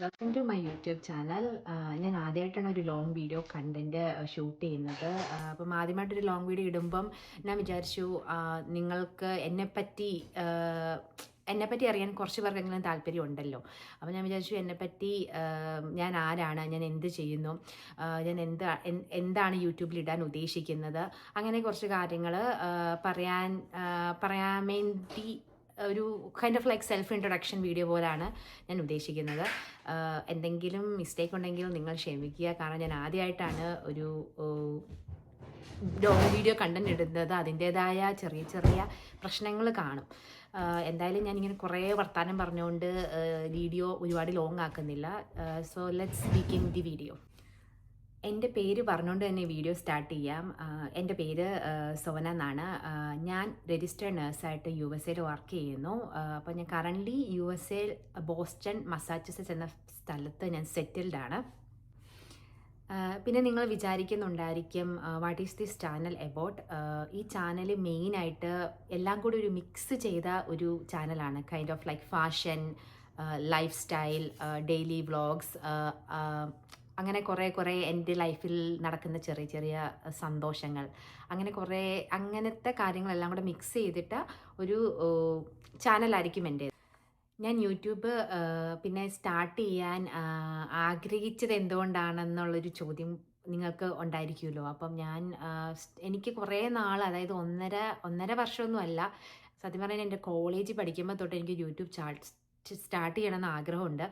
Welcome to my YouTube channel. ഞാൻ ആദ്യമായിട്ടാണ് ഒരു ലോങ് വീഡിയോ കണ്ടൻറ്റ് ഷൂട്ട് ചെയ്യുന്നത്. അപ്പം ആദ്യമായിട്ടൊരു ലോങ് വീഡിയോ ഇടുമ്പം ഞാൻ വിചാരിച്ചു നിങ്ങൾക്ക് എന്നെപ്പറ്റി അറിയാൻ കുറച്ച് പേർക്കെങ്കിലും താല്പര്യം ഉണ്ടല്ലോ. അപ്പോൾ ഞാൻ വിചാരിച്ചു എന്നെപ്പറ്റി ഞാൻ ആരാണ്, ഞാൻ എന്ത് ചെയ്യുന്നു, ഞാൻ എന്താണ് യൂട്യൂബിൽ ഇടാൻ ഉദ്ദേശിക്കുന്നത്, അങ്ങനെ കുറച്ച് കാര്യങ്ങൾ പറയാൻ വേണ്ടി ഒരു kind of like self introduction video പോലാണ് ഞാൻ ഉദ്ദേശിക്കുന്നത്. എന്തെങ്കിലും മിസ്റ്റേക്ക് ഉണ്ടെങ്കിൽ നിങ്ങൾ ക്ഷമിക്കുക. കാരണം ഞാൻ ആദ്യമായിട്ടാണ് ഒരു വീഡിയോ കണ്ടന്റ് ഇടുന്നത്. അതിൻ്റേതായ ചെറിയ ചെറിയ പ്രശ്നങ്ങൾ കാണും. എന്തായാലും ഞാനിങ്ങനെ കുറേ വർത്തമാനം പറഞ്ഞുകൊണ്ട് വീഡിയോ ഒരുപാട് ലോങ് ആക്കുന്നില്ല. So let's begin the video. എൻ്റെ പേര് പറഞ്ഞുകൊണ്ട് തന്നെ വീഡിയോ സ്റ്റാർട്ട് ചെയ്യാം. എൻ്റെ പേര് സോന എന്നാണ്. ഞാൻ രജിസ്റ്റേർഡ് നേഴ്സായിട്ട് USA വർക്ക് ചെയ്യുന്നു. അപ്പോൾ ഞാൻ കറൻ്റ്ലി USA ബോസ്റ്റൺ മസാച്യുസെറ്റ്സ് എന്ന സ്ഥലത്ത് ഞാൻ സെറ്റിൽഡാണ്. പിന്നെ നിങ്ങൾ വിചാരിക്കുന്നുണ്ടായിരിക്കും what is this channel about. ഈ ചാനൽ മെയിനായിട്ട് എല്ലാം കൂടി ഒരു മിക്സ് ചെയ്ത ഒരു ചാനലാണ്. Kind of like fashion, lifestyle, daily vlogs, അങ്ങനെ കുറേ എൻ്റെ ലൈഫിൽ നടക്കുന്ന ചെറിയ ചെറിയ സന്തോഷങ്ങൾ, അങ്ങനത്തെ കാര്യങ്ങളെല്ലാം കൂടെ മിക്സ് ചെയ്തിട്ട് ഒരു ചാനലായിരിക്കും എൻ്റെ. ഞാൻ യൂട്യൂബ് പിന്നെ സ്റ്റാർട്ട് ചെയ്യാൻ ആഗ്രഹിച്ചത് എന്തുകൊണ്ടാണെന്നുള്ളൊരു ചോദ്യം നിങ്ങൾക്ക് ഉണ്ടായിരിക്കുമല്ലോ. അപ്പം എനിക്ക് കുറേ നാൾ, അതായത് ഒന്നര വർഷമൊന്നുമല്ല, സത്യം പറഞ്ഞാൽ എൻ്റെ കോളേജിൽ പഠിക്കുമ്പോൾ തൊട്ട് എനിക്ക് യൂട്യൂബ് സ്റ്റാർട്ട് ചെയ്യണമെന്ന് ആഗ്രഹമുണ്ട്.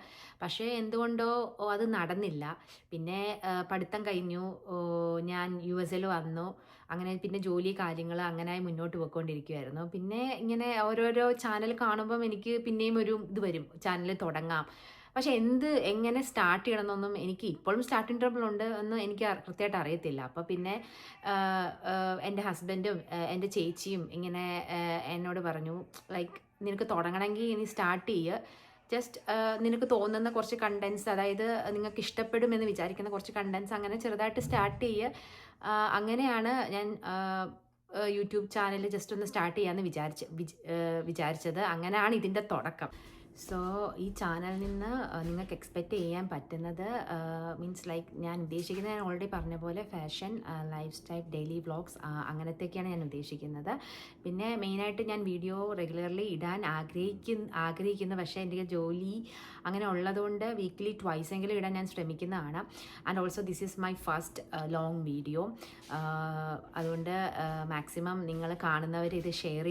പക്ഷേ എന്തുകൊണ്ടോ അത് നടന്നില്ല. പിന്നെ പഠിത്തം കഴിഞ്ഞു, ഞാൻ USA വന്നു. അങ്ങനെ പിന്നെ ജോലി കാര്യങ്ങൾ അങ്ങനെയായി മുന്നോട്ട് പോയിക്കൊണ്ടിരിക്കുമായിരുന്നു. പിന്നെ ഇങ്ങനെ ഓരോരോ ചാനൽ കാണുമ്പം എനിക്ക് പിന്നെയും ഒരു ഇത് വരും, ചാനൽ തുടങ്ങാം. പക്ഷെ എങ്ങനെ സ്റ്റാർട്ട് ചെയ്യണമെന്നൊന്നും എനിക്ക് ഇപ്പോഴും സ്റ്റാർട്ടിങ് ട്രബിൾ ഉണ്ട് എന്ന് എനിക്ക് കൃത്യമായിട്ട് അറിയത്തില്ല. അപ്പോൾ പിന്നെ എൻ്റെ ഹസ്ബൻഡും എൻ്റെ ചേച്ചിയും ഇങ്ങനെ എന്നോട് പറഞ്ഞു, ലൈക്ക് നിനക്ക് തുടങ്ങണമെങ്കിൽ ഇനി സ്റ്റാർട്ട് ചെയ്യുക. ജസ്റ്റ് നിനക്ക് തോന്നുന്ന കുറച്ച് കണ്ടൻസ്, അതായത് നിങ്ങൾക്ക് ഇഷ്ടപ്പെടുമെന്ന് വിചാരിക്കുന്ന കുറച്ച് കണ്ടൻസ് അങ്ങനെ ചെറുതായിട്ട് സ്റ്റാർട്ട് ചെയ്യുക. അങ്ങനെയാണ് ഞാൻ യൂട്യൂബ് ചാനൽ ജസ്റ്റ് ഒന്ന് സ്റ്റാർട്ട് ചെയ്യാമെന്ന് വിചാരിച്ചത്. അങ്ങനെയാണ് ഇതിൻ്റെ തുടക്കം. സോ ഈ ചാനലിൽ നിന്ന് നിങ്ങൾക്ക് എക്സ്പെക്റ്റ് ചെയ്യാൻ പറ്റുന്നത് മീൻസ് ലൈക്ക് ഞാൻ ഉദ്ദേശിക്കുന്നത്, ഞാൻ ഓൾറെഡി പറഞ്ഞ പോലെ fashion, lifestyle, daily vlogs, അങ്ങനത്തെയൊക്കെയാണ് ഞാൻ ഉദ്ദേശിക്കുന്നത്. പിന്നെ മെയിനായിട്ട് ഞാൻ വീഡിയോ റെഗുലർലി ഇടാൻ ആഗ്രഹിക്കുന്നു. പക്ഷേ എൻ്റെ ജോലി അങ്ങനെ ഉള്ളതുകൊണ്ട് വീക്ക്ലി ട്വൈസ് എങ്കിലും ഇടാൻ ഞാൻ ശ്രമിക്കുന്നതാണ്. And also this is my first long video. അതുകൊണ്ട് മാക്സിമം നിങ്ങൾ കാണുന്നവർ ഇത് ഷെയർ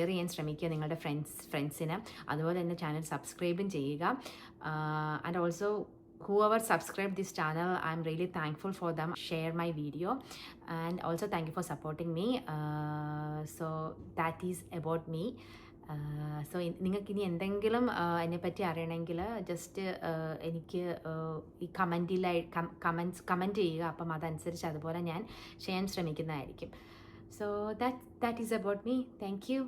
ചെയ്യാൻ ശ്രമിക്കുക നിങ്ങളുടെ ഫ്രണ്ട്സിന്. അതുപോലെ തന്നെ ചാനൽ സബ്സ്ക്രൈബും ചെയ്യുക. And also whoever subscribed this channel, I'm really thankful for them. Share my video and also thank you for supporting me. So that is about me. So നിങ്ങൾക്ക് ഇനി എന്തെങ്കിലും എന്നെപ്പറ്റി അറിയണമെങ്കിൽ ജസ്റ്റ് എനിക്ക് ഈ കമൻറ്റ് ചെയ്യുക. അപ്പം അതനുസരിച്ച് അതുപോലെ ഞാൻ ചെയ്യാൻ ശ്രമിക്കുന്നതായിരിക്കും. So that is about me. Thank you.